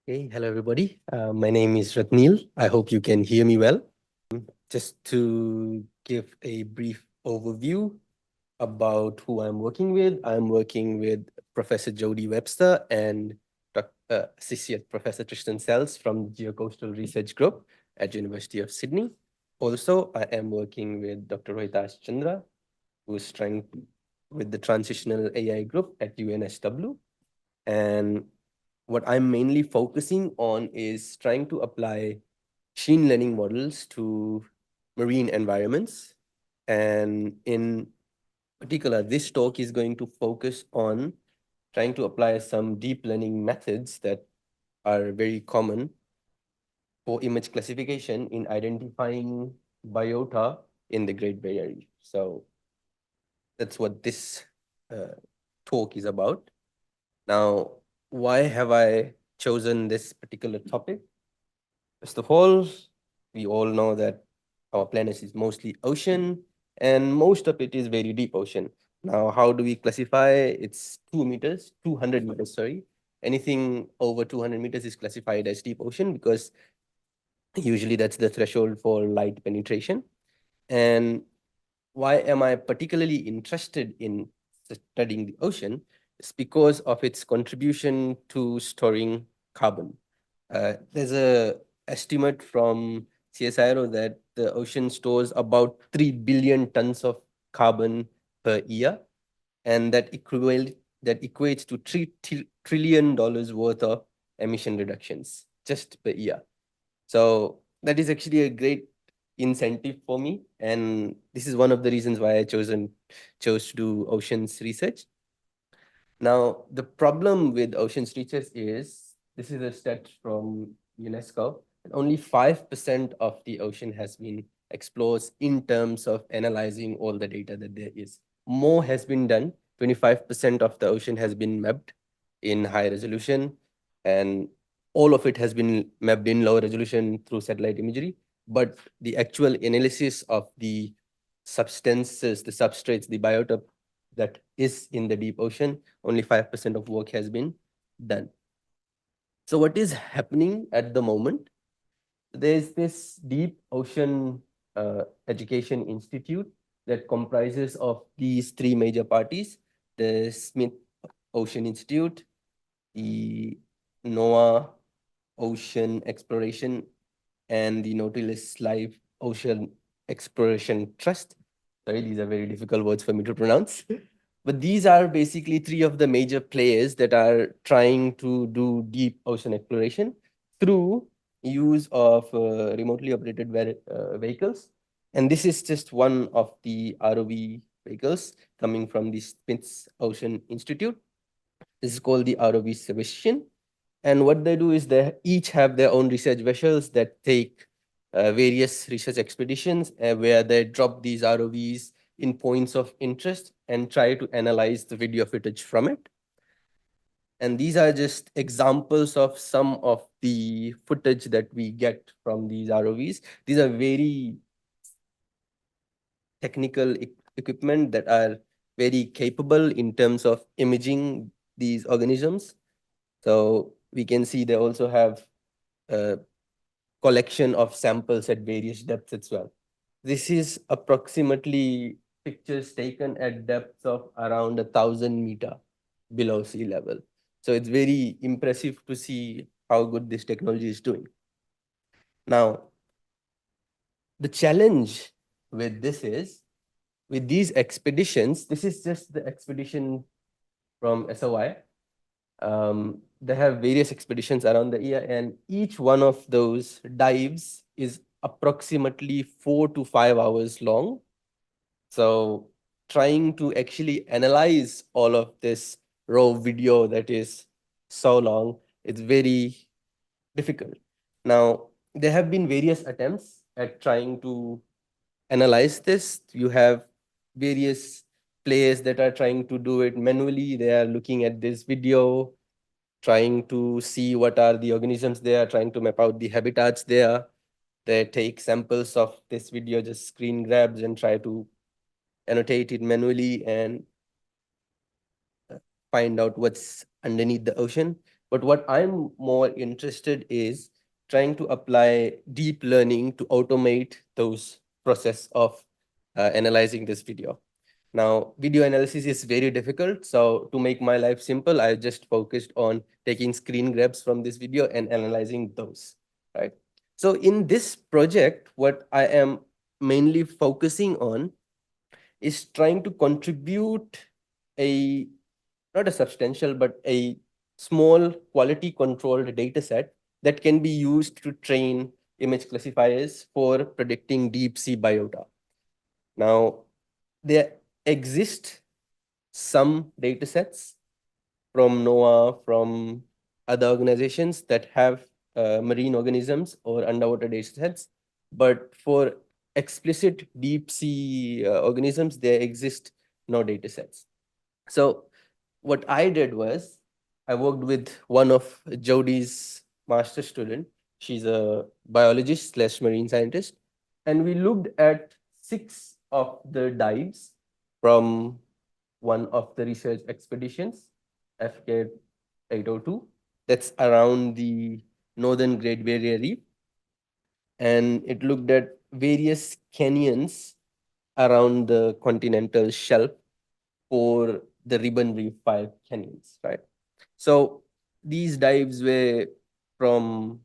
Hey, hello everybody. My name is Ratneel. I hope you can hear me well. Just to give a brief overview about who I'm working with Professor Jody Webster and Associate Professor Tristan Sells from the Geocoastal Research Group at University of Sydney. Also, I am working with Dr. Rohitas Chandra, who is trying with the Transitional AI Group at UNSW. And what I'm mainly focusing on is trying to apply machine learning models to marine environments. And in particular, this talk is going to focus on trying to apply some deep learning methods that are very common for image classification in identifying biota in the Great Barrier Reef. So that's what this talk is about. Now, why have I chosen this particular topic? First of all, we all know that our planet is mostly ocean, and most of it is very deep ocean. Now, how do we classify? It's 2 meters, 200 meters, sorry. Anything over 200 meters is classified as deep ocean because usually that's the threshold for light penetration. And why am I particularly interested in studying the ocean? It's because of its contribution to storing carbon. There's a estimate from CSIRO that the ocean stores about 3 billion tons of carbon per year, and that equates to $3 trillion worth of emission reductions just per year. So that is actually a great incentive for me, and this is one of the reasons why I chose to do oceans research. Now, the problem with oceans research is, this is a stat from UNESCO, and only 5% of the ocean has been explored in terms of analyzing all the data that there is. More has been done. 25% of the ocean has been mapped in high resolution, and all of it has been mapped in low resolution through satellite imagery. But the actual analysis of the substances, the substrates, the biota that is in the deep ocean, only 5% of work has been done. So what is happening at the moment? There's this Deep Ocean Education Institute that comprises of these three major parties: the Smith Ocean Institute, the NOAA Ocean Exploration, and the Nautilus Live Ocean Exploration Trust. Sorry, these are very difficult words for me to pronounce. But these are basically three of the major players that are trying to do deep ocean exploration through use of remotely operated vehicles. And this is just one of the ROV vehicles coming from the Smiths Ocean Institute. This is called the ROV Sebastian. And what they do is they each have their own research vessels that take various research expeditions where they drop these ROVs in points of interest and try to analyze the video footage from it. And these are just examples of some of the footage that we get from these ROVs. These are very technical equipment that are very capable in terms of imaging these organisms. So we can see they also have a collection of samples at various depths as well. This is approximately pictures taken at depths of around 1,000 meters below sea level. So it's very impressive to see how good this technology is doing. Now, the challenge with this is, with these expeditions, this is just the expedition from SOI. They have various expeditions around the year, and each one of those dives is approximately 4 to 5 hours long. So trying to actually analyze all of this raw video that is so long, it's very difficult. Now, there have been various attempts at trying to analyze this. You have various players that are trying to do it manually. They are looking at this video, trying to see what are the organisms there, trying to map out the habitats there. They take samples of this video, just screen grabs, and try to annotate it manually and find out what's underneath the ocean. But what I'm more interested is trying to apply deep learning to automate those process of analyzing this video. Now, video analysis is very difficult. So to make my life simple, I just focused on taking screen grabs from this video and analyzing those, right? So in this project, what I am mainly focusing on is trying to contribute a, not a substantial, but a small quality controlled data set that can be used to train image classifiers for predicting deep sea biota. Now, there exist some data sets from NOAA, from other organizations that have marine organisms or underwater data sets. But for explicit deep sea organisms, there exist no data sets. So what I did was I worked with one of Jody's master student. She's a biologist slash marine scientist. And we looked at 6 of the dives from one of the research expeditions, FK 802. That's around the northern Great Barrier Reef. And it looked at various canyons around the continental shelf for the Ribbon Reef 5 canyons, right? So these dives were from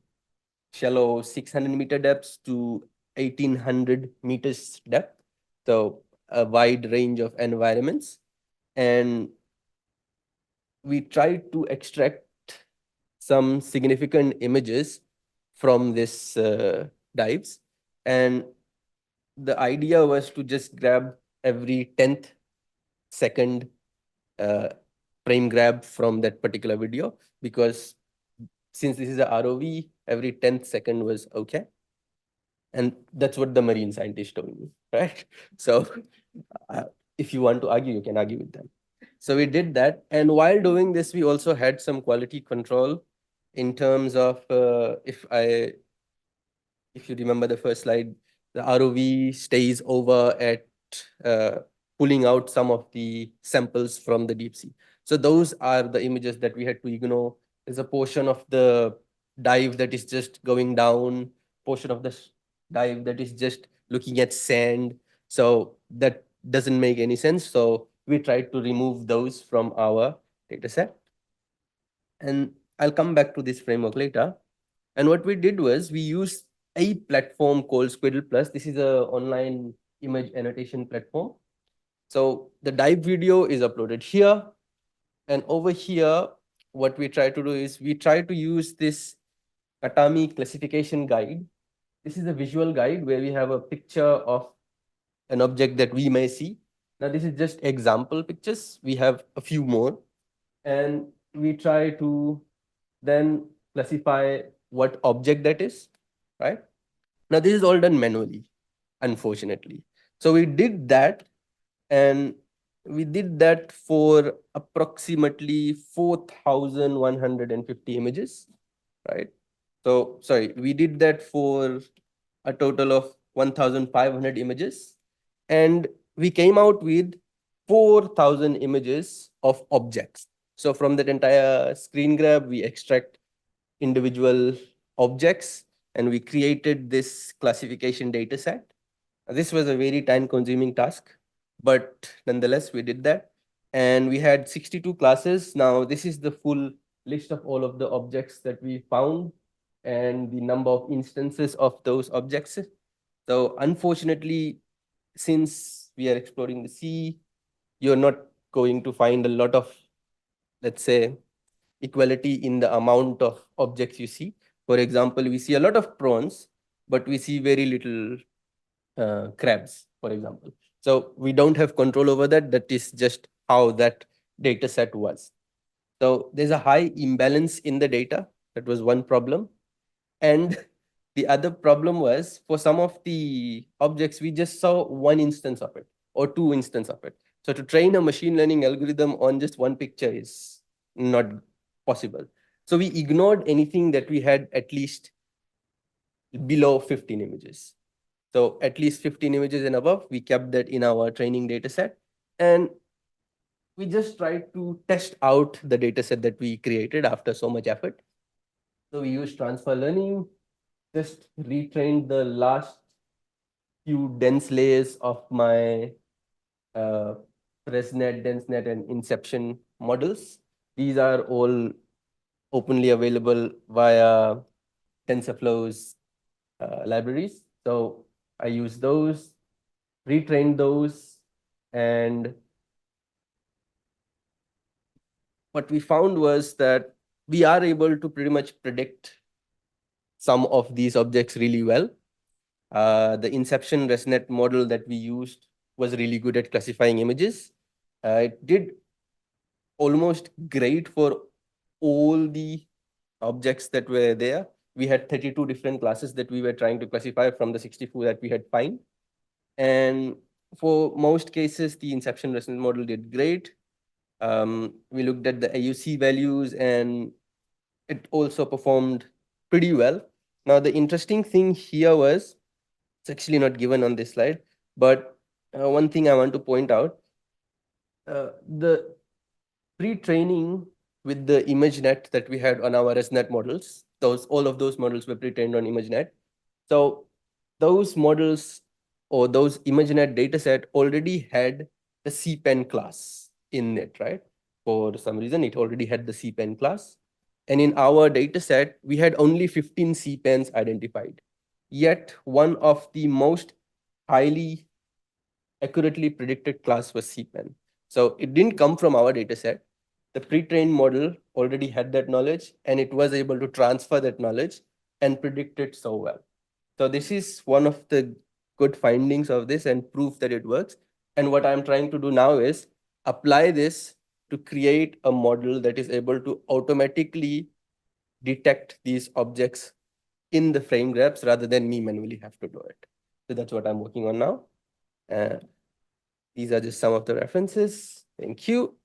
shallow 600-meter depths to 1800 meters depth. So a wide range of environments. And we tried to extract some significant images from this dives. And the idea was to just grab every 10th second uh, frame grab from that particular video, because since this is a ROV, every 10th second was okay. And that's what the marine scientist told me, right? So uh, if you want to argue, you can argue with them. So we did that. And while doing this, we also had some quality control in terms of if you remember the first slide, the ROV stays over at pulling out some of the samples from the deep sea. So those are the images that we had to ignore. There's a portion of the dive that is just going down, portion of the dive that is just looking at sand. So that doesn't make any sense. So we tried to remove those from our data set. And I'll come back to this framework later. And what we did was we used a platform called Squirrel Plus. This is a online image annotation platform. So the dive video is uploaded here. And over here, what we try to do is we try to use this Katami classification guide. This is a visual guide where we have a picture of an object that we may see. Now, this is just example pictures. We have a few more. And we try to then classify what object that is, right? Now, this is all done manually, unfortunately. So we did that, and we did that for approximately 4,150 images, right? So, sorry, we did that for a total of 1,500 images, and we came out with 4,000 images of objects. So from that entire screen grab, we extract individual objects and we created this classification data set. This was a very time consuming task, but nonetheless, we did that. And we had 62 classes. Now, this is the full list of all of the objects that we found and the number of instances of those objects. So unfortunately, since we are exploring the sea, you're not going to find a lot of, let's say, equality in the amount of objects you see. For example, we see a lot of prawns, but we see very little crabs, for example. So we don't have control over that. That is just how that data set was. So there's a high imbalance in the data. That was one problem. And the other problem was for some of the objects, we just saw one instance of it or two instances of it. So to train a machine learning algorithm on just one picture is not possible. So we ignored anything that we had at least below 15 images. So at least 15 images and above, we kept that in our training data set. And we just tried to test out the data set that we created after so much effort. So we used transfer learning, just retrained the last few dense layers of my uh, ResNet, DenseNet, and Inception models. These are all openly available via TensorFlow's libraries. So I use those, retrained those, and what we found was that we are able to pretty much predict some of these objects really well. The Inception ResNet model that we used was really good at classifying images. It did almost great for all the objects that were there. We had 32 different classes that we were trying to classify from the 64 that we had found. And for most cases, the Inception ResNet model did great. We looked at the AUC values and it also performed pretty well. Now, the interesting thing here was, it's actually not given on this slide, but one thing I want to point out, the pre-training with the ImageNet that we had on our ResNet models, all of those models were pre-trained on ImageNet. So those models or those ImageNet dataset already had the CPen class in it, right? For some reason, it already had the CPen class. And in our dataset, we had only 15 CPens identified. Yet one of the most highly accurately predicted class was CPen. So it didn't come from our dataset. The pre-trained model already had that knowledge and it was able to transfer that knowledge and predict it so well. So this is one of the good findings of this and proof that it works. And what I'm trying to do now is apply this to create a model that is able to automatically detect these objects in the frame graphs rather than me manually have to do it. So that's what I'm working on now. These are just some of the references. Thank you.